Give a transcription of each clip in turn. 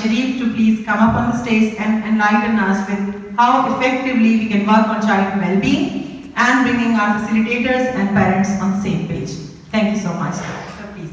Sharif to please come up on the stage and enlighten us with how effectively we can work on child well-being and bringing our facilitators and parents on the same page. Thank you so much. So please.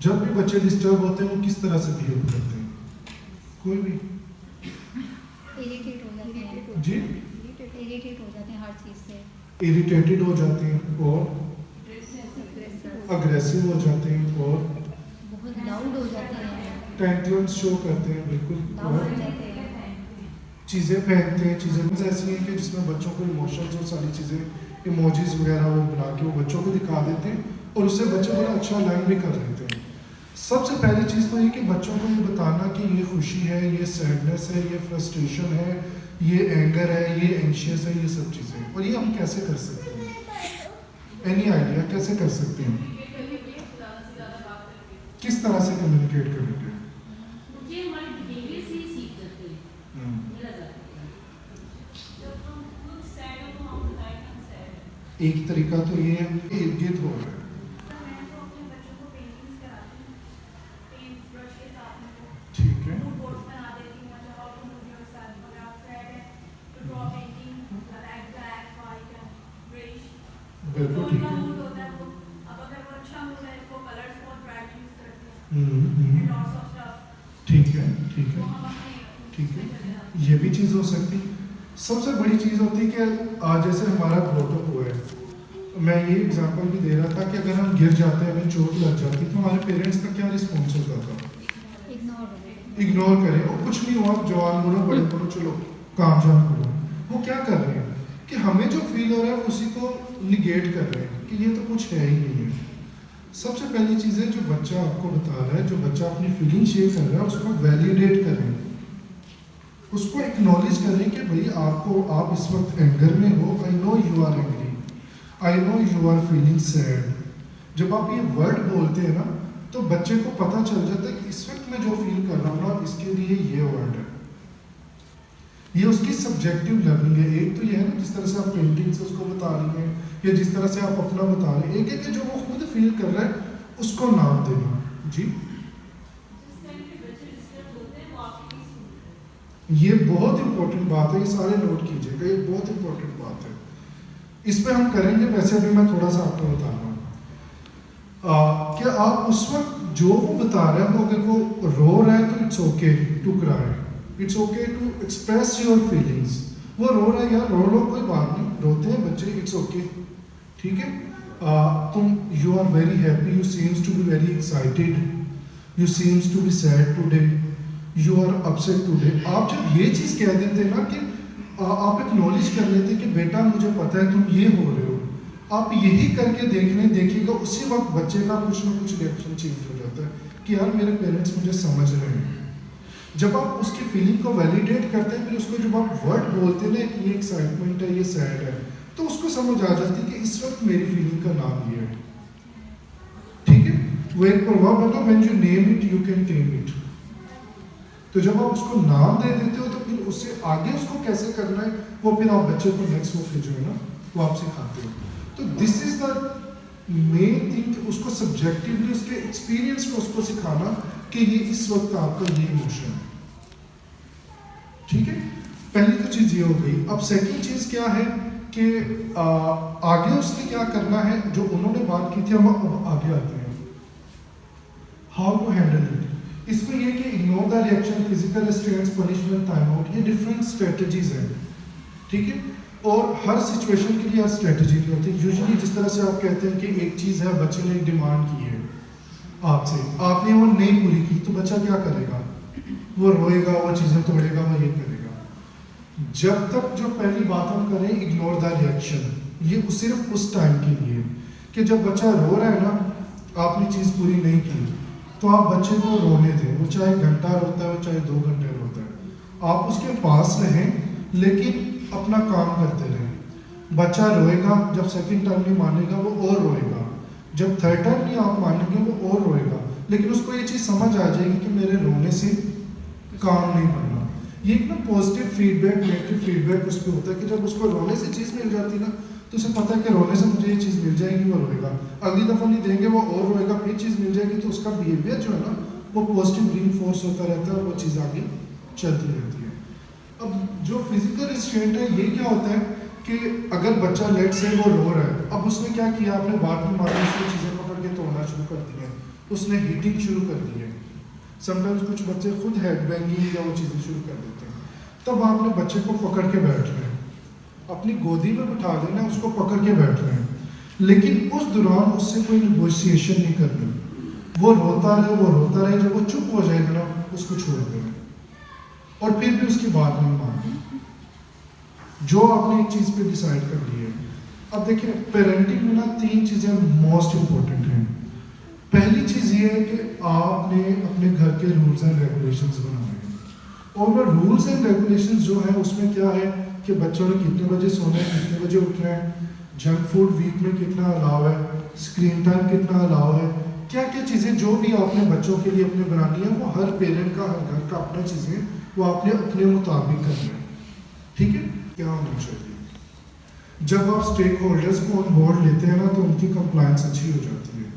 جب بھی بچے disturb ہوتے ہیں وہ کس طرح سے behave کرتے ہیں؟ کوئی بھی اریٹیٹ ہو جاتے ہیں جی اریٹیٹ ہو جاتے ہیں ہر چیز سے اریٹیٹڈ ہو جاتے ہیں اور اگریسو ہو جاتے ہیں اور بہت لاؤڈ ہو جاتے ہیں ٹینٹرمس شو کرتے ہیں بالکل لاؤڈ اور ہو جاتے ہیں چیزیں پھینکتے ہیں چیزیں ایسی ہیں کہ جس میں بچوں کو ایموشنز اور ساری چیزیں ایموجیز وغیرہ وہ بنا کے وہ بچوں کو دکھا دیتے ہیں اور اس سے بچے بڑا اچھا لرن بھی کر لیتے ہیں. سب سے پہلی چیز تو یہ کہ بچوں کو یہ بتانا کہ یہ خوشی ہے, یہ سیڈنس ہے, یہ فرسٹریشن ہے, یہ اینگر ہے, یہ اینشیس ہے, یہ سب چیزیں. اور یہ ہم کیسے کر سکتے ہیں؟ اینی آئیڈیا کیسے کر سکتے ہیں؟ کس طرح سے کمیونیکیٹ کریں گے؟ ایک طریقہ تو یہ ہے ارد گرد ہو رہا ہے. ٹھیک ہے, بالکل ٹھیک ہے. ٹھیک ہے, ٹھیک ہے, ٹھیک ہے, یہ بھی چیز ہو سکتی. سب سے بڑی چیز ہوتی ہے کہ آج جیسے ہمارا گروٹ اپ ہوا ہے, میں یہ ایگزامپل بھی دے رہا تھا کہ اگر ہم گر جاتے ہیں, ہمیں چوٹ لگ جاتی تو ہمارے پیرنٹس کا کیا رسپانس ہوتا تھا؟ اگنور کریں, اور کچھ نہیں ہوا, جوان بڑھو بڑے بڑھو چلو کام جام کرو. وہ کیا کر رہے ہیں کہ ہمیں جو فیل ہو رہا ہے اسی کو نگیٹ کر رہے ہیں کہ یہ تو کچھ ہے ہی نہیں ہے. سب سے پہلی چیز ہے جو بچہ آپ کو بتا رہا ہے, جو بچہ اپنی فیلنگ شیئر کر رہا ہے, اس کو ویلیڈیٹ کریں, اس کو ایکنالج کریں کہ بھائی آپ اس وقت اینگر میں ہو. I know you are angry, I know you are feeling sad. جب آپ یہ ورڈ بولتے ہیں نا تو بچے کو پتہ چل جاتا ہے کہ اس وقت میں جو فیل کر رہا ہوں نا اس کے لیے یہ ورڈ ہے. یہ اس کی سبجیکٹو لرننگ ہے. ایک تو یہ ہے نا جس طرح سے آپ پینٹنگ سے اس کو بتا رہی ہیں یا جس طرح سے آپ اپنا بتا رہے ہیں, ایک ہے کہ جو وہ خود فیل کر رہا ہے اس کو نام دینا. جی یہ بہت امپورٹنٹ بات ہے, یہ سارے نوٹ کیجئے گا, یہ بہت امپورٹنٹ بات ہے. اس پہ ہم کریں گے, ویسے ابھی میں تھوڑا سا آپ کو بتا رہا ہوں کہ آپ اس وقت جو وہ بتا رہے ہیں, وہ اگر وہ رو رہا ہے تو it's okay to cry, it's okay to express your feelings. وہ رو رہا ہے یا رو لو, کوئی بات نہیں, روتے ہیں بچے, اٹس اوکے, ٹھیک ہے. تم you are very happy, you seems to be very excited, you seems to be sad today, you are upset today. آپ جب یہ چیز کہہ دیتے ہیں نا کہ آپ ایکنالج کر لیتے کہ بیٹا مجھے پتہ ہے تم یہ ہو رہے ہو, آپ یہی کر کے دیکھیے گا اسی وقت بچے کا کچھ نہ کچھ ریئیکشن چینج ہو جاتا ہے کہ یار میرے پیرنٹس مجھے سمجھ رہے ہیں. جب آپ اس کی فیلنگ کو ویلیڈیٹ کرتے ہیں, پھر اس کو جب آپ ورڈ بولتے ہیں نا کہ یہ ایکسائٹمنٹ ہے, یہ سیڈ ہے, تو اس کو سمجھ آ جاتی ہے کہ اس وقت میری فیلنگ کا نام یہ ہے. ٹھیک ہے, وہ ایک پرواہ بتا, when you name it you can team it. تو جب آپ اس کو نام دے دیتے ہو تو پھر اس سے آگے اس کو کیسے کرنا ہے وہ پھر آپ بچے کو نیکسٹ وقت جو ہے نا وہ آپ سکھاتے ہو. تو دس از دا مین تھنگ, اس کو سبجیکٹیولی اس کے ایکسپیرینس کو اس کو سکھانا کہ یہ اس وقت آپ کا یہ ایموشن ہے. ٹھیک ہے, پہلی تو چیز یہ ہو گئی. اب سیکنڈ چیز کیا ہے کہ آگے اس نے کیا کرنا ہے, جو انہوں نے بات کی تھی, ہم اب آگے آتے ہیں. How to handle it. اس میں یہ کہ ignore the reaction, physical restraints, punishment, time out, یہ ڈفرینٹ اسٹریٹجیز ہیں. ٹھیک ہے, اور ہر سچویشن کے لیے ہر اسٹریٹجی نہیں ہوتی. یوزلی جس طرح سے آپ کہتے ہیں کہ ایک چیز ہے, بچے نے ایک ڈیمانڈ کی ہے آپ سے, آپ نے وہ نہیں پوری کی, تو بچہ کیا کرے گا؟ وہ روئے گا, وہ چیزیں توڑے گا, وہ یہ کرے گا. جب تک جو پہلی بات ہم کریں اگنور دا ریئیکشن, یہ صرف اس ٹائم کے لیے کہ جب بچہ رو رہا ہے نا, آپ نے چیز پوری نہیں کی, تو آپ بچے کو رونے دیں. وہ چاہے گھنٹہ روتا ہے, وہ چاہے 2 گھنٹے روتا ہے, آپ اس کے پاس رہیں لیکن اپنا کام کرتے رہیں. بچہ روئے گا, جب سیکنڈ ٹائم نہیں مانے گا وہ اور روئے گا, جب تھرڈ ٹائم نہیں آپ مانیں گے وہ اور روئے گا, لیکن اس کو یہ چیز سمجھ آ جائے گی کہ میرے رونے سے کام نہیں بننا. یہ ایک نا positive feedback, negative feedback اس پہ ہوتا ہے کہ جب اس کو رونے سے چیز مل جاتی نا تو اسے پتہ ہے کہ رونے سے مجھے یہ چیز مل جائے گی, وہ روئے گا. اگلی دفعہ نہیں دیں گے, وہ اور روئے گا, پھر چیز مل جائے گی, تو اس کا بیہیویئر جو ہے نا وہ پازیٹیو ری انفورس ہوتا رہتا ہے اور وہ چیز آگے چلتی رہتی ہے. اب جو فزیکل ریسٹرینٹ ہے, یہ کیا ہوتا ہے کہ اگر بچہ لیٹ سے وہ رو رہا ہے, اب اس نے کیا کیا, آپ نے بات میں ماری, اس کو چیزیں پکڑ کے توڑنا شروع کر دی ہیں, اس نے ہیٹنگ شروع کر دی ہے. سم ٹائمز کچھ بچے خود ہیڈ بینگنگ یا وہ چیزیں شروع کر دیتے ہیں. تب آپ نے بچے کو پکڑ کے بیٹھنا ہے, اپنی گودی میں بٹھا لینا, اس کو پکڑ کے بیٹھنا ہے, لیکن اس دوران اس سے کوئی نیگوشیشن نہیں کرنی. وہ روتا رہے, جب وہ چپ ہو جائے گا نا اس کو چھوڑ دینا, اور پھر بھی اس کی بات نہیں ماننی. جو آپ نے ایک چیز پہ ڈیسائیڈ کر لی ہے. اب دیکھیں پیرنٹنگ میں نا 3 چیزیں موسٹ امپورٹنٹ ہیں. پہلی چیز یہ ہے کہ آپ نے اپنے گھر کے رولز اینڈ ریگولیشنز بنانے ہیں, اور وہ رولز اینڈ ریگولیشنز جو ہیں اس میں کیا ہے کہ بچوں نے کتنے بجے سونا ہے, کتنے بجے اٹھنا ہے, جنک فوڈ ویک میں کتنا الاؤ ہے, اسکرین ٹائم کتنا الاؤ ہے, کیا کیا چیزیں جو بھی آپ نے بچوں کے لیے اپنے بنانی ہے, وہ ہر پیرنٹ کا, ہر گھر کا اپنا چیزیں وہ آپ نے اپنے مطابق کرنا ہے. ٹھیک ہے, کیا ہونا چاہیے. جب آپ اسٹیک ہولڈرز کو آن بورڈ لیتے ہیں نا تو ان کی کمپلائنس اچھی ہو جاتی ہے.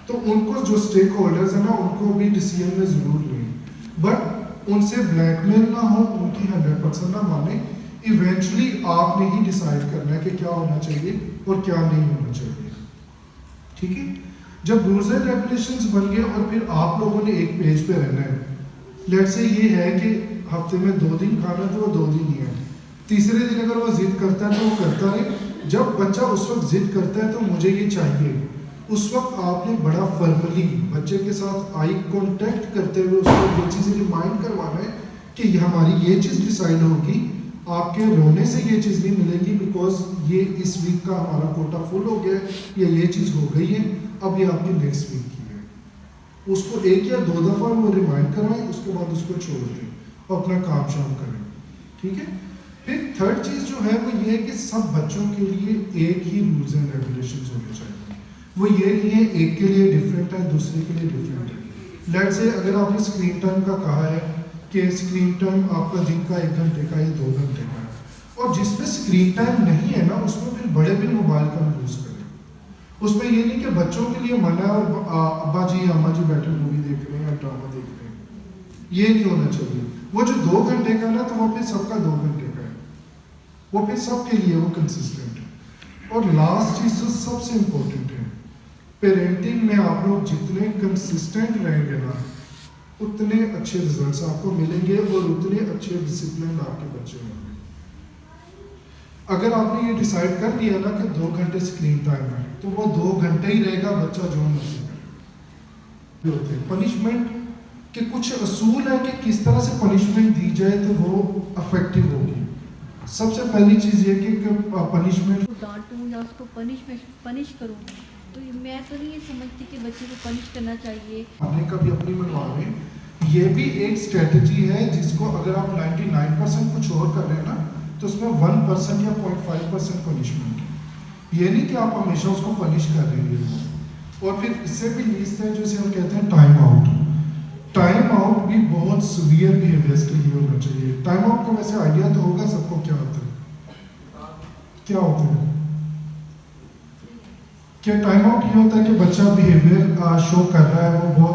تو ان کو جو اسٹیک ہولڈرز ہیں نا ان کو بھی ڈیسیژن میں ضرور لیں, بٹ ان سے بلیک میل نہ ہو, ان کی 100% نہ مانیں. ایونچولی آپ نے ہی ڈیسائیڈ کرنا ہے کہ کیا ہونا چاہیے اور کیا نہیں ہونا چاہیے. ٹھیک ہے, جب رولز اینڈ ریگولیشنز بن گئے اور پھر آپ لوگوں نے ایک پیج پہ رہنا ہے. لیٹ سے یہ ہے کہ ہفتے میں 2 دن کھانا تو وہ 2 دن ہی ہے, تیسرے دن اگر وہ ضد کرتا ہے تو وہ کرتا ہے. جب بچہ اس وقت ضد کرتا ہے تو مجھے یہ چاہیے, اس وقت آپ نے بڑا فرملی بچے کے ساتھ آئی کانٹیکٹ کرتے ہوئے اس کو یہ چیزیں ریمائنڈ کروانا ہے کہ یہ ہماری یہ چیز ڈیسائیڈ ہوگی, آپ کے رونے سے یہ چیز نہیں ملے گی بیکاز یہ اس ویک کا ہمارا کوٹا فل ہو گیا ہے یا یہ چیز ہو گئی ہے, اب یہ آپ کی نیکسٹ ویک کی ہے. اس کو 1 یا 2 دفعہ وہ ریمائنڈ کروائیں, اس کے بعد اس کو چھوڑ دیں اور اپنا کام شام کریں. ٹھیک ہے. پھر تھرڈ چیز جو ہے وہ یہ ہے کہ سب بچوں کے لیے ایک ہی رولز اینڈ ریگولیشنز ہونے چاہیے. وہ یہ نہیں ہے ایک کے لیے ڈفرینٹ ہے, دوسرے کے لیے ڈفرینٹ ہے. لیٹ سے اگر آپ نے اسکرین ٹائم کا کہا ہے کہ اسکرین ٹائم آپ کا دن کا 1 گھنٹے کا یا 2 گھنٹے کا ہے, اور جس میں اسکرین ٹائم نہیں ہے نا اس میں پھر بڑے بھی موبائل کا یوز کریں. اس میں یہ نہیں کہ بچوں کے لیے منع اور ابا جی اماں جی بیٹھے مووی دیکھ رہے ہیں یا ڈرامہ دیکھ رہے ہیں, یہ نہیں ہونا چاہیے. وہ جو 2 گھنٹے کا نا تو وہ پھر سب کا 2 گھنٹے کا ہے, وہ پھر سب کے لیے وہ کنسسٹنٹ ہے. اور لاسٹ چیز جو سب سے امپورٹنٹ ہے, پیرنٹنگ میں آپ لوگ جتنے کنسسٹنٹ رہیں گے نا اتنے اچھے ریزلٹس آپ کو ملیں گے اور اتنے اچھے ڈسپلن آپ کے بچے ہوں گے. اگر آپ نے یہ ڈیسائیڈ کر لیا نا کہ 2 گھنٹے اسکرین ٹائم ہے تو وہ 2 گھنٹے ہی رہے گا, بچہ جو مرضی کرے. پنشمنٹ کے کچھ اصول ہیں کہ کس طرح سے پنشمنٹ دی جائے تو وہ افیکٹو ہوگی. سب سے پہلی چیز یہ کہ پنشمنٹ ڈانٹوں یا اس کو پنش کروں, تو میں تو نہیں یہ سمجھتی کہ بچے کو پنش کرنا چاہیے. آپ نے کبھی اپنی منوا لیں, یہ بھی ایک اسٹریٹجی ہے جس کو اگر آپ 99% کچھ اور کر رہے ہیں نا تو اس میں 1% یا 0.5% پنشمنٹ. یہ نہیں کہ آپ ہمیشہ اس کو پنش کر رہے ہیں. اور پھر اس سے بھی لیسٹ ہے جسے ہم کہتے ہیں ٹائم آؤٹ. ٹائم آؤٹ بھی بہت سویئر بیہیویئرس کے لیے ہونا چاہیے. ٹائم آؤٹ کا ویسے آئیڈیا تو ہوگا سب کو کیا ہوتا ہے, کیا ہوتا ہے کہ ٹائم آؤٹ یہ ہوتا ہے کہ بچہ بیہیویئر شو کر رہا ہے, وہ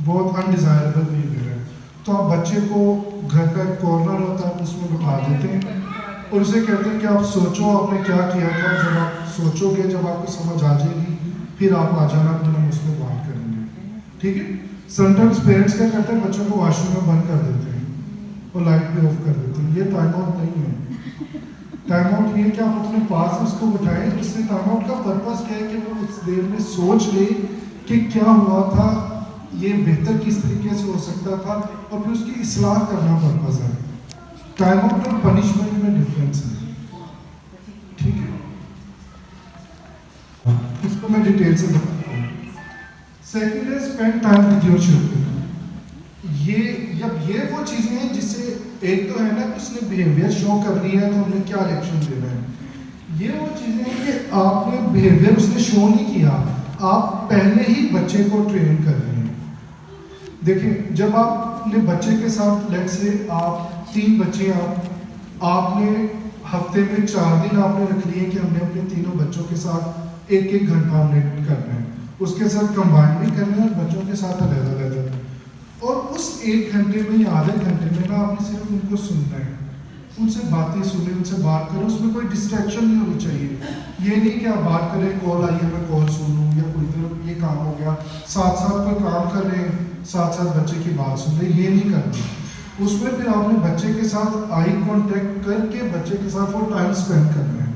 بہت انڈیزائربل بیہیویئر ہے, تو آپ بچے کو گھر کا ایک کارنر ہوتا ہے اس میں بٹھا دیتے ہیں اور اسے کہتے ہیں کہ آپ سوچو آپ نے کیا کیا تھا. جب آپ سوچو گے, جب آپ کو سمجھ آ جائے گی پھر آپ آ جانا, پھر ہم اس میں بات کریں گے. ٹھیک ہے. سم ٹائمس پیرنٹس کیا کرتے ہیں, بچوں کو واش روم میں بند کر دیتے ہیں اور لائٹ بھی آف کر دیتے ہیں. یہ ٹائم آؤٹ نہیں ہے. ٹائم آؤٹ یہ ہے کہ آپ اپنے پاس اس کو بٹھائیں. اس سے ٹائم آؤٹ کا پرپز کیا ہے کہ وہ اس دیر میں سوچ لے کہ کیا ہوا تھا, یہ بہتر کس طریقے سے ہو سکتا تھا, اور پھر اس کی اصلاح کرنا پرپز ہے. ٹائم آؤٹ اور پنشمنٹ میں ڈفرینس ہے. ٹھیک ہے, اس کو میں ڈیٹیل سے بتاتا ہوں. سیکنڈ ہے spend time with your children. یہ وہ چیزیں ہیں جس سے ایک تو ہے نا کہ اس نے بیہیویئر شو کر دیا ہے تو ہم نے کیا ریئیکشن دینا ہے. یہ وہ چیزیں ہیں کہ آپ نے بیہیویئر اس نے شو نہیں کیا, آپ پہلے ہی بچے کو ٹرین کر رہے ہیں. دیکھیں جب آپ نے بچے کے ساتھ لیٹ سے آپ 3 بچے آپ نے ہفتے میں 4 دن آپ نے رکھ لیے کہ ہم نے اپنے تینوں بچوں کے ساتھ 1 گھنٹہ ہم نے کرنا ہے, اس کے ساتھ کمبائن بھی کرنا ہے, بچوں کے ساتھ علیحدہ. اور اس 1 گھنٹے میں یا آدھے گھنٹے میں نا آپ نے صرف ان کو سننا ہے. ان سے باتیں سنیں, ان سے بات کریں, اس میں کوئی ڈسٹریکشن نہیں ہونی چاہیے. یہ نہیں کہ آپ بات کریں, کال آئی ہے میں کال سنوں, یا کوئی طرف یہ کام ہو گیا, ساتھ ساتھ کوئی کام کر رہے ہیں, ساتھ ساتھ بچے کی بات سن رہے, یہ نہیں کرنا. اس میں پھر آپ نے بچے کے ساتھ آئی کانٹیکٹ کر کے بچے کے ساتھ وہ ٹائم اسپینڈ کرنا ہے.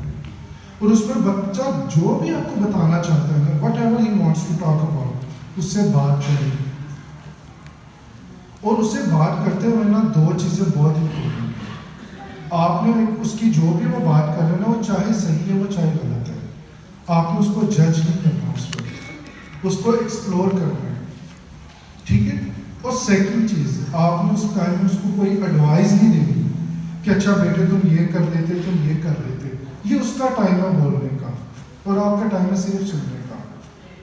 اور اس میں بچہ جو بھی آپ کو بتانا چاہتا ہے, whatever he wants to talk about, اس سے بات کریں. اور اس سے بات کرتے ہوئے نا 2 چیزیں بہت امپورٹنٹ ہیں. آپ نے اس کی جو بھی وہ بات کر رہے ہیں نا, وہ چاہے صحیح ہے وہ چاہے غلط ہے, آپ نے اس کو جج نہیں کرنا, اس کو ایکسپلور کرنا ہے. ٹھیک ہے. اور سیکنڈ چیز, آپ نے اس ٹائم میں اس کو کوئی ایڈوائز نہیں دینی کہ اچھا بیٹے تم یہ کر لیتے, تم یہ کر لیتے. یہ اس کا ٹائم ہے بولنے کا, اور آپ کا ٹائم ہے صرف سننے کا.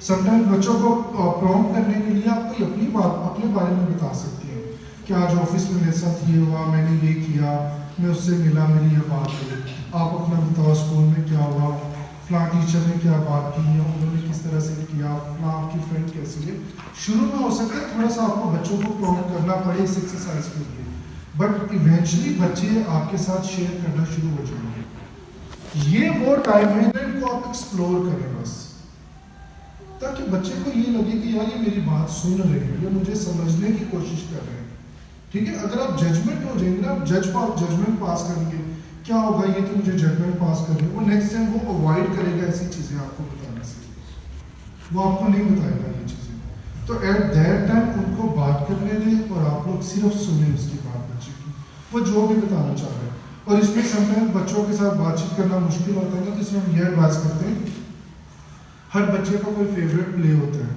سم ٹائم بچوں کو پرومپٹ کرنے کے لیے آپ کوئی اپنی بات اپنے بارے میں بتا سکتے ہیں کہ آج آفس میں میرے ساتھ یہ ہوا, میں نے یہ کیا, میں اس سے ملا, میری یہ بات ہوئی. آپ اپنا بتاؤ اسکول میں کیا ہوا, فلاں ٹیچر نے کیا بات کی, یا انہوں نے کس طرح سے کیا, فلاں آپ کی فرینڈ کیسی ہے. شروع میں ہو سکتا ہے تھوڑا سا آپ کو بچوں کو پرومپٹ کرنا پڑے اس ایکسرسائز کے لیے, بٹ ایونچولی بچے آپ کے ساتھ شیئر کرنا شروع ہو جائیں گے. یہ وہ ٹائم ہے جن کو آپ ایکسپلور کریں بس, تاکہ بچے کو یہ لگے کہ یار یہ میری بات سن رہے ہیں, یہ مجھے سمجھنے کی کوشش کر رہے ہیں. ٹھیک ہے. اگر آپ ججمنٹ ہو جائیں گے نا, آپ ججمنٹ پاس کریں گے, کیا ہوگا, یہ تو مجھے ججمنٹ پاس کر رہے ہیں, وہ نیکسٹ ٹائم وہ اوائڈ کرے گا ایسی چیزیں آپ کو بتانے سے, وہ آپ کو نہیں بتائے گا یہ چیزیں. تو ایٹ دیٹ ٹائم ان کو بات کرنے دیں, اور آپ لوگ صرف سنیں اس کی بات بچے کی, وہ جو بھی بتانا چاہ رہے ہیں. اور اس میں سم ٹائم بچوں کے ساتھ بات چیت کرنا مشکل ہوتا ہے نا, تو اس میں ہم یہ ایڈوائز کرتے ہیں, ہر بچے کا کوئی فیوریٹ پلے ہوتا ہے,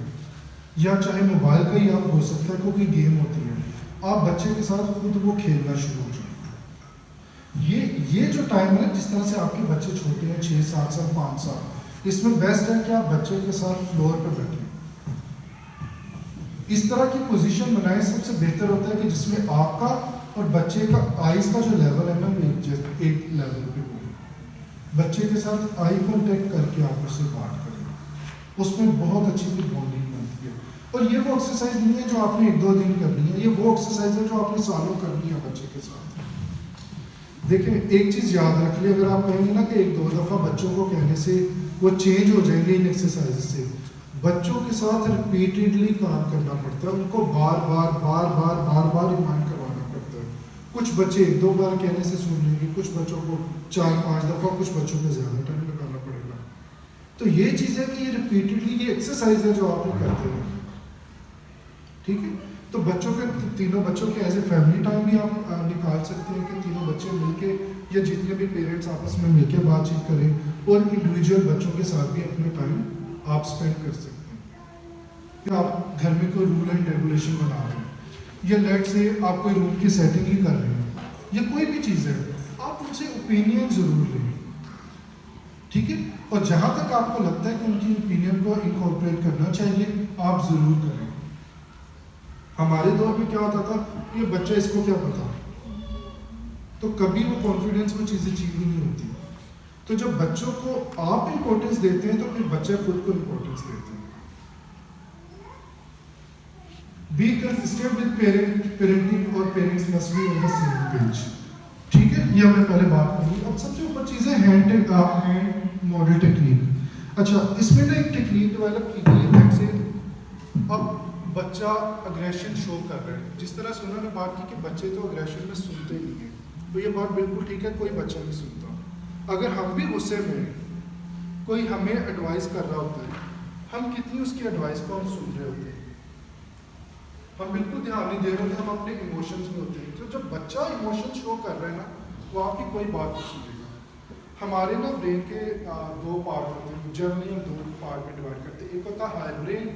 یا چاہے موبائل کا ہی آپ ہو سکتا ہے, کوئی گیم ہوتی ہے, آپ بچے کے ساتھ خود وہ کھیلنا شروع ہو جائیں. یہ جو ٹائم ہے نا, جس طرح سے آپ کے بچے چھوٹے ہیں 6 7 سال 5 سال, اس میں بیسٹ ہے کہ آپ بچے کے ساتھ فلور پہ بیٹھیں. اس طرح کی پوزیشن بنائیں, سب سے بہتر ہوتا ہے کہ جس میں آپ کا اور بچے کا آئیز کا جو لیول ہے نا, ایک لیول پہ ہو. بچے کے ساتھ آئی کانٹیکٹ کر کے آپ اس سے بات کریں, اس میں بہت اچھی بانڈنگ بنتی ہے. اور یہ وہ ایکسرسائز نہیں ہے جو آپ نے 1-2 دن کرنی ہے, یہ وہ ایکسرسائز ہے جو آپ نے سالوں کرنی ہے بچے کے ساتھ. دیکھیں ایک چیز یاد رکھ لیں, اگر آپ کہیں گے نا کہ 1-2 دفعہ بچوں کو کہنے سے وہ چینج ہو جائیں گے ان ایکسرسائز سے, بچوں کے ساتھ ریپیٹڈلی کام کرنا پڑتا ہے, ان کو بار بار ریمائنڈ کروانا پڑتا ہے. کچھ بچے 1-2 بار کہنے سے سن لیں گے, کچھ بچوں کو 4-5 دفعہ, کچھ بچوں کو زیادہ ٹائم لگانا پڑے گا. تو یہ چیز ہے کہ یہ ریپیٹڈلی یہ ایکسرسائز ہے جو آپ نے کرتے ہیں. ٹھیک ہے. تو بچوں کے تینوں بچوں کے ایز اے فیملی ٹائم بھی آپ نکال سکتے ہیں کہ تینوں بچے مل کے, یا جتنے بھی پیرنٹس آپس میں مل کے بات چیت کریں, اور انڈیویجول بچوں کے ساتھ بھی اپنے ٹائم آپ اسپینڈ کر سکتے ہیں. کہ آپ گھر میں کوئی رول اینڈ ریگولیشن بنا رہے ہیں, یا لیٹ سے آپ کوئی روم کی سیٹنگ ہی کر رہے ہیں, یا کوئی بھی چیز ہے, آپ ان سے اوپینین ضرور لیں. ٹھیک ہے. اور جہاں تک آپ کو لگتا ہے کہ ان کی اوپینین کو انکارپوریٹ کرنا چاہیے, آپ ضرور کریں. ہمارے دور میں کیا ہوتا تھا, یہ بچہ اس کو کیا پتا, تو کبھی وہ کانفیڈینس وہ چیزیں چیز ہی نہیں ہوتی. تو جب بچوں کو آپ امپورٹینس دیتے ہیں تو پھر بچے خود کو امپورٹینس دیتے ہیں. بی کنسسٹنٹ ود پیرنٹنگ, اور parents must be on the same page. ٹھیک ہے. یہ ہم نے پہلے بات کی. اب سب سے اوپر چیز ہے ہینڈ ماڈل ٹیکنیک. اچھا, اس میں نا ایک ٹیکنیک ڈیولپ کی گئی ہے جیسے اب بچہ اگریشن شو کر رہا ہے, جس طرح سے انہوں نے بات کی کہ بچے تو اگریشن میں سنتے نہیں ہیں, تو یہ بات بالکل ٹھیک ہے, کوئی بچہ نہیں سنتا. اگر ہم بھی غصے میں کوئی ہمیں ایڈوائز کر رہا ہوتا ہے, ہم کتنی اس کی ایڈوائز کو ہم سن رہے ہوتے ہیں, ہم بالکل دھیان نہیں دے رہے ہوتے, ہم اپنے ایموشنز میں ہوتے ہیں. تو جب بچہ ایموشن شو کر رہا ہے نا, وہ آپ کی کوئی بات نہیں سنے گا. ہمارے نا برین کے 2 پارٹ ہوتے ہیں, جنرلی ہم 2 پارٹ میں ڈیوائڈ کرتے ہیں. ایک ہوتا ہے ہائی برین,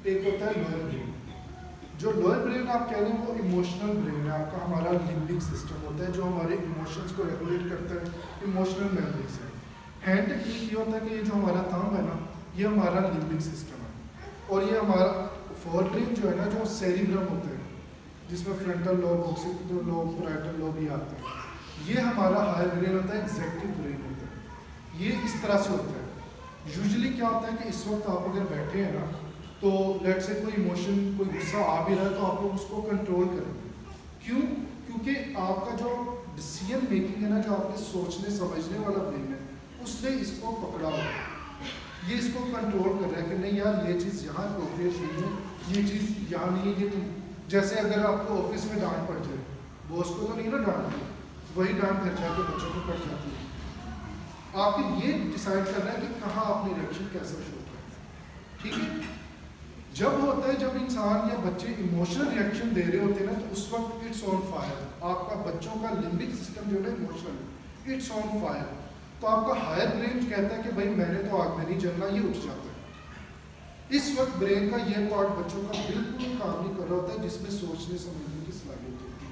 ایک ہوتا ہے لوئر برین. جو لوئر برین آپ کہہ رہے ہیں وہ ایموشنل برین ہے آپ کا, ہمارا لمبک سسٹم ہوتا ہے جو ہمارے ایموشنس کو ریگولیٹ کرتا ہے, ایموشنل میموریز ہے. ہینڈ ٹیکنیک یہ ہوتا ہے کہ یہ جو ہمارا تھامب ہے نا, یہ ہمارا لمبک سسٹم ہے, اور یہ ہمارا فور برین جو ہے نا, جو سیریبرم ہوتا ہے, جس میں frontal lobe, occipital lobe, parietal lobe یہ آتے ہیں, یہ ہمارا ہائی برین ہوتا ہے, ایگزیکٹو برین ہوتا ہے. یہ اس طرح سے ہوتا ہے. یوزلی کیا ہوتا ہے کہ اس وقت آپ اگر بیٹھے ہیں نا, تو لیٹ سے کوئی ایموشن, کوئی غصہ آ بھی رہا ہے, تو آپ لوگ اس کو کنٹرول کریں. کیوں؟ کیونکہ کیونکہ آپ کا جو ڈسیزن میکنگ ہے نا، جو آپ کے سوچنے سمجھنے والا برین ہے، اس نے اس کو پکڑا ہوا ہے، یہ اس کو کنٹرول کر رہا ہے کہ نہیں یار یہ چیز یہاں اپروپریٹ نہیں ہے، یہ چیز یہاں نہیں ہے. یہ تم جیسے اگر آپ کو آفس میں ڈانٹ پڑ جائے، باس کو تو نہیں نا ڈانٹتی، وہی ڈانٹ کر جا کے بچوں کو پڑ جاتی ہے. آپ کو یہ ڈیسائیڈ کرنا ہے کہ کہاں آپ نے ریئیکشن کیسا شو کرنا ہے. ٹھیک ہے، جب ہوتا ہے جب انسان یا بچے ایموشنل ریئیکشن دے رہے ہوتے ہیں نا، تو اس وقت اٹس آن فائر. آپ کا بچوں کا لمبک سسٹم جو ہے ایموشنل اٹس آن فائر. تو آپ کا ہائر برین کہتا ہے کہ بھائی میں نے تو آگ میں نہیں جلنا، یہ اٹھ جاتا ہے. اس وقت برین کا یہ پارٹ بچوں کا بالکل کام نہیں کر رہا ہوتا ہے جس میں سوچنے سمجھنے کی صلاحیت ہوتی ہے.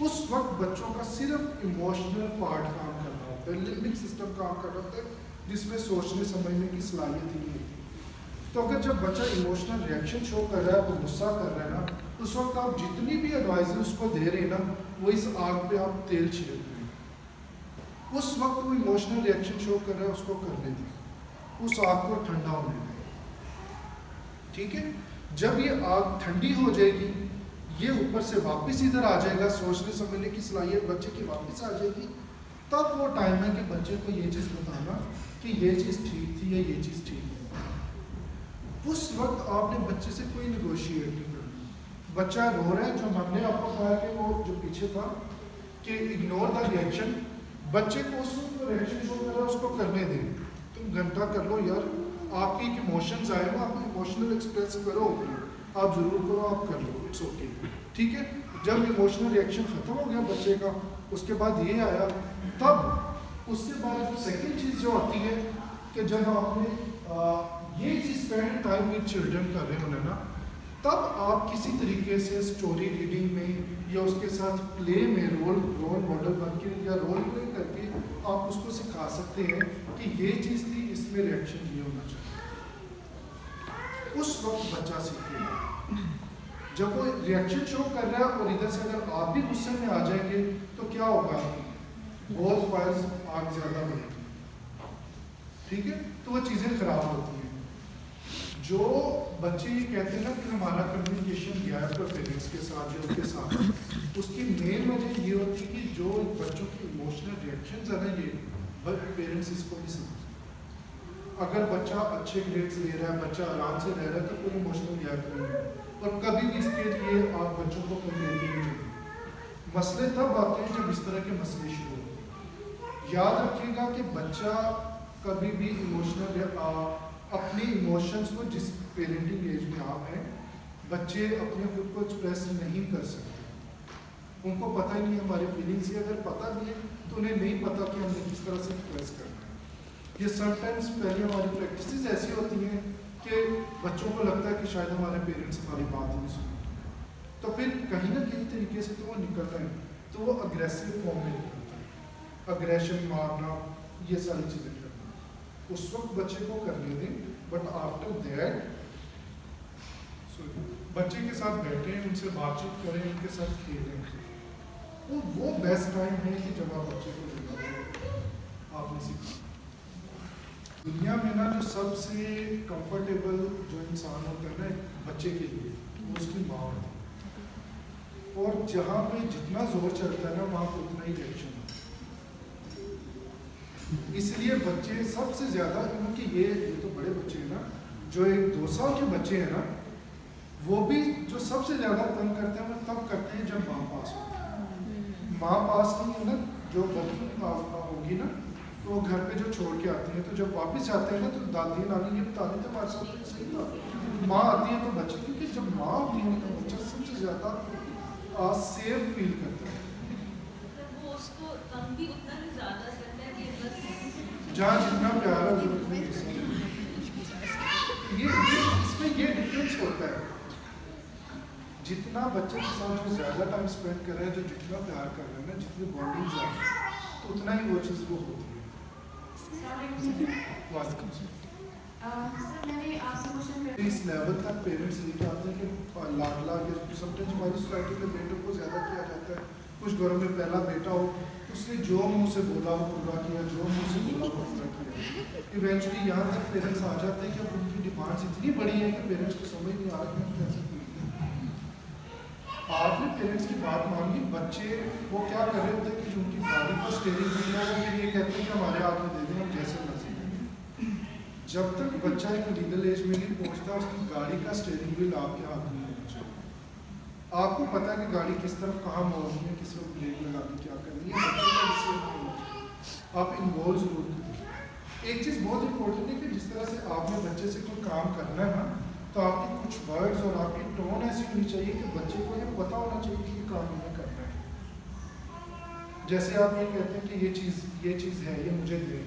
اس وقت بچوں کا صرف ایموشنل پارٹ کام کر رہا ہوتا ہے، لمبک سسٹم کام کر رہا ہوتا ہے جس میں سوچنے سمجھنے کی صلاحیت ہی نہیں ہوتی. تو اگر جب بچہ ایموشنل ریئیکشن شو کر رہا ہے، وہ غصہ کر رہا ہے نا، اس وقت آپ جتنی بھی ایڈوائز اس کو دے رہے ہیں نا، وہ اس آگ پہ آپ تیل چھڑک رہے ہیں. اس وقت وہ ایموشنل ریئیکشن شو کر رہا ہے، اس کو کرنے دیں، اس آگ کو ٹھنڈا ہونے دیں. ٹھیک ہے، جب یہ آگ ٹھنڈی ہو جائے گی، یہ اوپر سے واپس ادھر آ جائے گا، سوچنے سمجھنے کی صلاحیت بچے کی واپس آ جائے گی. تب وہ ٹائم ہے کہ بچے کو یہ چیز بتانا کہ یہ چیز ٹھیک تھی یا یہ چیز ٹھیک نہیں. اس وقت آپ نے بچے سے کوئی نیگوشیٹ نہیں کرنا. بچہ رو رہا ہے، جو ہم نے آپ کو کہا کہ وہ جو پیچھے تھا کہ اگنور دا ریئیکشن، بچے کو اس وقت ریئیکشن شو کر رہا ہے، اس کو کرنے دیں. تم گھنٹہ کر لو یار، آپ کی ایک ایموشنز آئے نا، آپ ایموشنل ایکسپریس کرو، آپ ضرور کرو، آپ کر لو، اٹس اوکے. ٹھیک ہے، جب ایموشنل ریئیکشن ختم ہو گیا بچے کا، اس کے بعد یہ آیا، تب اس کے بعد جو سیکنڈ چیز جو آتی ہے کہ جب آپ نے یہ چیز اسپینڈ ٹائم ود چلڈرن کر رہے ہونا نا، تب آپ کسی طریقے سے اسٹوری ریڈنگ میں یا اس کے ساتھ پلے میں رول ماڈل بن کے یا رول پلے کر کے آپ اس کو سکھا سکتے ہیں کہ یہ چیز تھی، اس میں ریئیکشن یہ ہونا چاہیے. اس وقت بچہ سیکھے گا. جب وہ ریئیکشن شو کر رہا ہے اور ادھر سے اگر آپ بھی غصے میں آ جائیں گے تو کیا ہوگا؟ بہت فائرز آگ زیادہ بڑھے گی. ٹھیک ہے، تو وہ چیزیں خراب ہوتی ہیں. جو بچے یہ کہتے ہیں نا کہ ہمارا کمیونیکیشن گیپ ہے پیرنٹس کے ساتھ جو ان کے ساتھ، اس کی مین وجہ یہ ہوتی ہے کہ جو بچوں کی ایموشنل ریئیکشنز ہیں نا، یہ پیرنٹس اس کو نہیں سمجھتے. اگر بچہ اچھے گریڈس لے رہا ہے، بچہ آرام سے رہ رہا ہے، تو کوئی ایموشنل گیپ نہیں ہے. اور کبھی بھی اس کے لیے آپ بچوں کو کمپیئر نہیں چاہیے. مسئلے تب آتے ہیں جب اس طرح کے مسئلے شروع ہوں. یاد رکھیے گا کہ بچہ کبھی بھی ایموشنل اپنی ایموشنز کو، جس پیرنٹنگ ایج میں آپ ہیں، بچے اپنے خود کو ایکسپریس نہیں کر سکتے. ان کو پتہ ہی نہیں ہماری فیلنگس ہے. اگر پتہ بھی ہے تو انہیں نہیں پتہ کہ ہم نے کس طرح سے ایکسپریس کرنا ہے. یہ سم ٹائمس پہلے ہماری پریکٹسز ایسی ہوتی ہیں کہ بچوں کو لگتا ہے کہ شاید ہمارے پیرنٹس ہماری بات ہی نہیں سنتے، تو پھر کہیں نہ کہیں طریقے سے تو وہ نکلتا ہے، تو وہ اگریسو فارم میں نکلتا ہے. اگریشن، مارنا، یہ ساری چیزیں کرنا اس وقت بچے کو کرنے دیں. بٹ آفٹر دیٹ بچے کے ساتھ بیٹھیں، ان سے بات چیت کریں، ان کے ساتھ کھیلیں. وہ بیسٹ ٹائم ہے کہ جب آپ بچے کو دیکھا آپ نے سیکھا. دنیا میں نا جو سب سے کمفرٹیبل جو انسان ہوتا ہے نا بچے کے لیے، وہ اس کی ماں ہوتی ہے. اور جہاں پہ جتنا زور چلتا ہے نا، وہاں پہ اتنا ہی ریئیکشن ہوتا ہے. اس لیے بچے سب سے زیادہ، کیونکہ یہ تو بڑے بچے ہیں نا، جو 1-2 سال کے بچے ہیں نا، وہ بھی جو سب سے زیادہ تنگ کرتے ہیں وہ تب کرتے ہیں جب ماں پاس ہوتی ہے. ماں پاس نہیں ہے نا، جو بچپن ہوگی نا، تو وہ گھر پہ جو چھوڑ کے آتے ہیں، تو جب واپس جاتے ہیں نا، تو دادی نانی یہ بتاتے تھے ہمارے ساتھ صحیح تھا. ماں آتی ہے تو بچے، کیونکہ جب ماں ہوتی ہے تو بچہ سب سے زیادہ سیف فیل کرتا ہے. وہ اس کو تنگ بھی اتنا ہی زیادہ کرتا ہے کہ بس جہاں جتنا پیار ہے ضرورت نہیں ہے. اس میں یہ ڈفرینس ہوتا ہے. جتنا بچے کے ساتھ جو زیادہ ٹائم اسپینڈ کر رہے ہیں، جو جتنا پیار کر رہے ہیں نا، جتنی بانڈنگ ہے، تو اتنا ہی وہ چیز وہ ہوتی ہے. اس لیول تک پیرنٹس یہ چاہتے ہیں کہ لاڈلا، سم ٹائمز ہماری سوسائٹی میں بیٹوں کو زیادہ کیا جاتا ہے. کچھ گھروں میں پہلا بیٹا ہو، اس نے جو منہ سے بولا وہ پورا کیا، جو منہ سے بولا وہ پورا کیا. ایونچولی یہاں تک پیرنٹس آ جاتے ہیں کہ اب ان کی ڈیمانڈس اتنی بڑی ہیں کہ پیرنٹس کو سمجھ نہیں آ رہا کہ کیسے. آپ نے پیرنٹس کی بات مان لی, بچے وہ کیا کر رہے ہوتے ہیں کہ جو ان کی گاڑی کا اسٹیئرنگ وہیل ہے وہ پھر یہ کہتے ہیں کہ ہمارے ہاتھ میں دے دیں ہم جیسے مرضی کریں. جب تک بچہ ایک لیگل ایج میں نہیں پہنچتا اس کی گاڑی کا اسٹیئرنگ وہیل آپ کے ہاتھ میں ہونا چاہیے. آپ کو پتا ہے کہ گاڑی کس طرف کہاں موڑنی ہے, کس وقت بریک لگا کے کیا کرنی ہے, بچے کا ڈیسیژن نہیں ہوتا. آپ انوالو ضرور کریں. ایک چیز بہت امپورٹنٹ ہے کہ جس طرح سے آپ نے بچے سے کوئی کام کرنا ہے نا, تو آپ کی کچھ ورڈز اور آپ کی ٹون ایسی ہونی چاہیے کہ بچے کو یہ پتا ہونا چاہیے کہ یہ کام ہمیں کرنا ہے. جیسے آپ یہ کہتے ہیں کہ یہ چیز ہے, یہ مجھے دیں.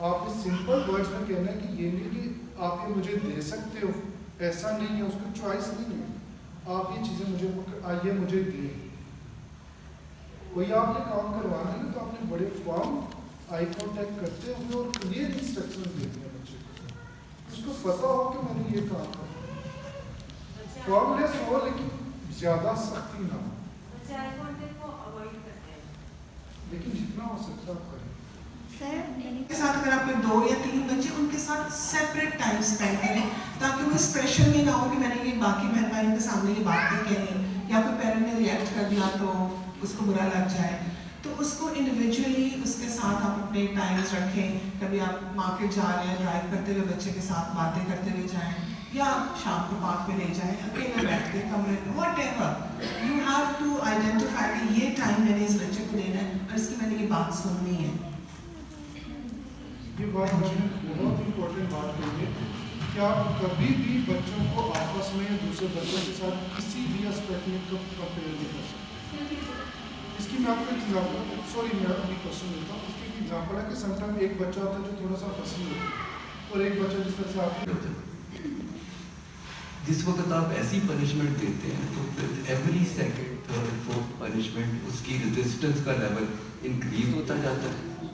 آپ نے سمپل ورڈز میں کہنا ہے کہ یہ نہیں کہ آپ یہ مجھے دے سکتے ہو, ایسا نہیں ہے, اس کا چوائس نہیں ہے. آپ یہ چیزیں مجھے دیں. کوئی آپ نے کام کروانا ہے تو آپ نے بڑے فارم آئی کانٹیکٹ کرتے ہوئے اور کلیئر انسٹرکشن دیتے ہیں بچے کو, اس کو پتا ہو کہ میں نے یہ کام کرنا. فارم لیس ہو لیکن زیادہ سختی نہ ہو, لیکن جتنا ہو سکتا آپ کریں. کے ساتھ اگر آپ کے 2 یا 3 بچے, ان کے ساتھ سیپریٹ ٹائم اسپینڈ کریں تاکہ وہ اس پریشر میں نہ ہو کہ میں نے یہ باقی بہن بھائیوں کے سامنے یہ بات نہیں کہنی, یا کوئی پیرنٹ نے ریئیکٹ کر دیا تو اس کو برا لگ جائے. تو اس کو انڈیویجولی اس کے ساتھ آپ اپنے ٹائمز رکھیں. کبھی آپ مارکیٹ جا رہے ہیں, ڈرائیو کرتے ہوئے بچے کے ساتھ باتیں کرتے ہوئے جائیں, یا شام کو پارک میں لے جائیں, اکیلے بیٹھ کے کمرے میں, whatever you have to identify کہ یہ ٹائم میں نے اس بچے کو دینا ہے اور اس کی میں نے یہ بات سننی ہے. یہ بات بہت امپورٹنٹ بات کہی ہے کہ آپ کبھی بھی بچوں کو آپس میں دوسرے بچوں کے ساتھ کسی بھی اسپیکٹ میں کمپیئر نہیں کر سکتے. اس کی میں آپ کو ایگزامپل, سوری میں ابھی کوشچن دیتا ہوں. اس کی ایک ایگزامپل ہے کہ سم ٹائم ایک بچہ ہوتا ہے جو تھوڑا سا پھنسی ہوتا ہے, اور ایک بچہ جس طرح سے آپ جس وقت آپ ایسی پنشمنٹ دیتے ہیں تو پھر every second third fourth punishment اس کی ریزسٹنس کا لیول انکریز ہوتا جاتا ہے,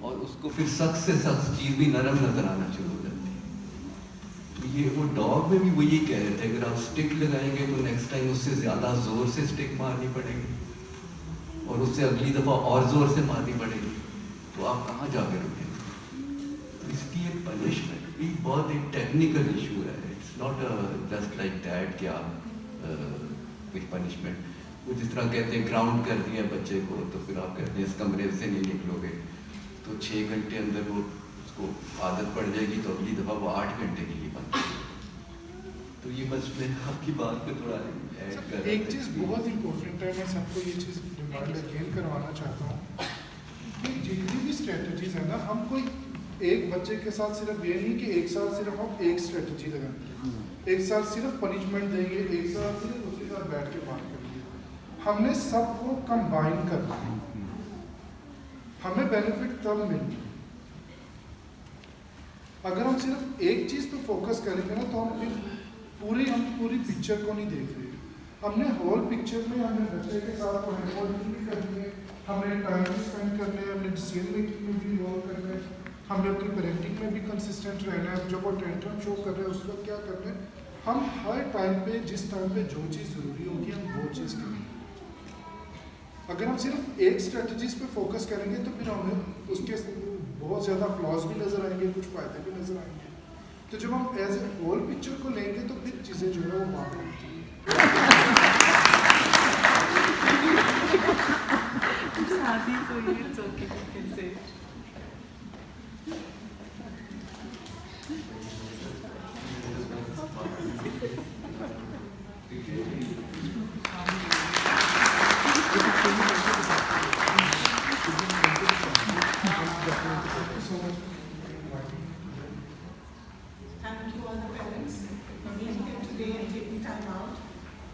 اور اس کو پھر سخت سے سخت چیز بھی نرم نظر آنا شروع ہو جاتی ہے. یہ وہ ڈاگ میں بھی وہ یہ کہہ رہے تھے اگر آپ اسٹک لگائیں گے تو نیکسٹ ٹائم اس سے زیادہ زور سے اسٹک مارنی پڑے گی, اور اس سے اگلی دفعہ اور زور سے مارنی پڑے گی, تو آپ کہاں جا کے رکیں گے. اس کی ایک پنشمنٹ بھی بہت ایک ٹیکنیکل ایشو ہے. It's not just like that کہ آپ کچھ پنشمنٹ وہ جس طرح کہتے ہیں گراؤنڈ کر دیا بچے کو, تو پھر آپ کہتے ہیں اس کمرے سے نہیں نکلو گے, تو 6 گھنٹے اندر وہ اس کو عادت پڑ جائے گی, تو اگلی دفعہ وہ 8 گھنٹے کے لیے بند. تو یہ بس میں آپ کی بات پہ تھوڑا ایڈ کر رہا تھا. ایک چیز بہت امپورٹنٹ ہے, میں سب کو یہ چیز ریمائنڈ اگین کروانا چاہتا ہوں کہ جتنی بھی اسٹریٹجیز ہیں نا, ہم کوئی ایک بچے کے ساتھ صرف یہ نہیں کہ ایک سال صرف ہم ایک اسٹریٹجی لگائیں گے, ایک سال صرف پنشمنٹ دیں گے, ایک سال صرف اس کے ساتھ بیٹھ کے بات کریں گے. ہم نے سب کو کمبائن کرنا ہے, ہمیں بینیفٹ تب ملتی ہے اگر ہم صرف ایک چیز پہ فوکس کریں گے نا, تو ہم پوری پکچر کو نہیں دیکھ رہے. ہم نے ہول پکچر میں ہم نے بچے کے ساتھ بھی کرنی ہے, ہم نے ٹائم اسپینڈ کرنا ہے, ہم نے ڈیسیژن میکنگ میں بھی انوالو کرنا ہے, ہم نے اپنی پیرنٹنگ میں بھی کنسسٹنٹ رہنا ہے. جب وہ ٹینٹرم شو کر رہے ہیں اس وقت کیا کرنا ہے, ہم ہر ٹائم پہ جس ٹائم پہ جو چیز ضروری ہوگی ہم وہ چیز کریں گے. اگر ہم صرف ایک اسٹریٹجیز پہ فوکس کریں گے تو پھر ہمیں اس کے بہت زیادہ فلاز بھی نظر آئیں گے, کچھ فائدے بھی نظر آئیں گے. تو جب ہم ایز اے ہول پکچر کو لیں گے تو پھر چیزیں جو ہے وہ بات ہوتی ہیں.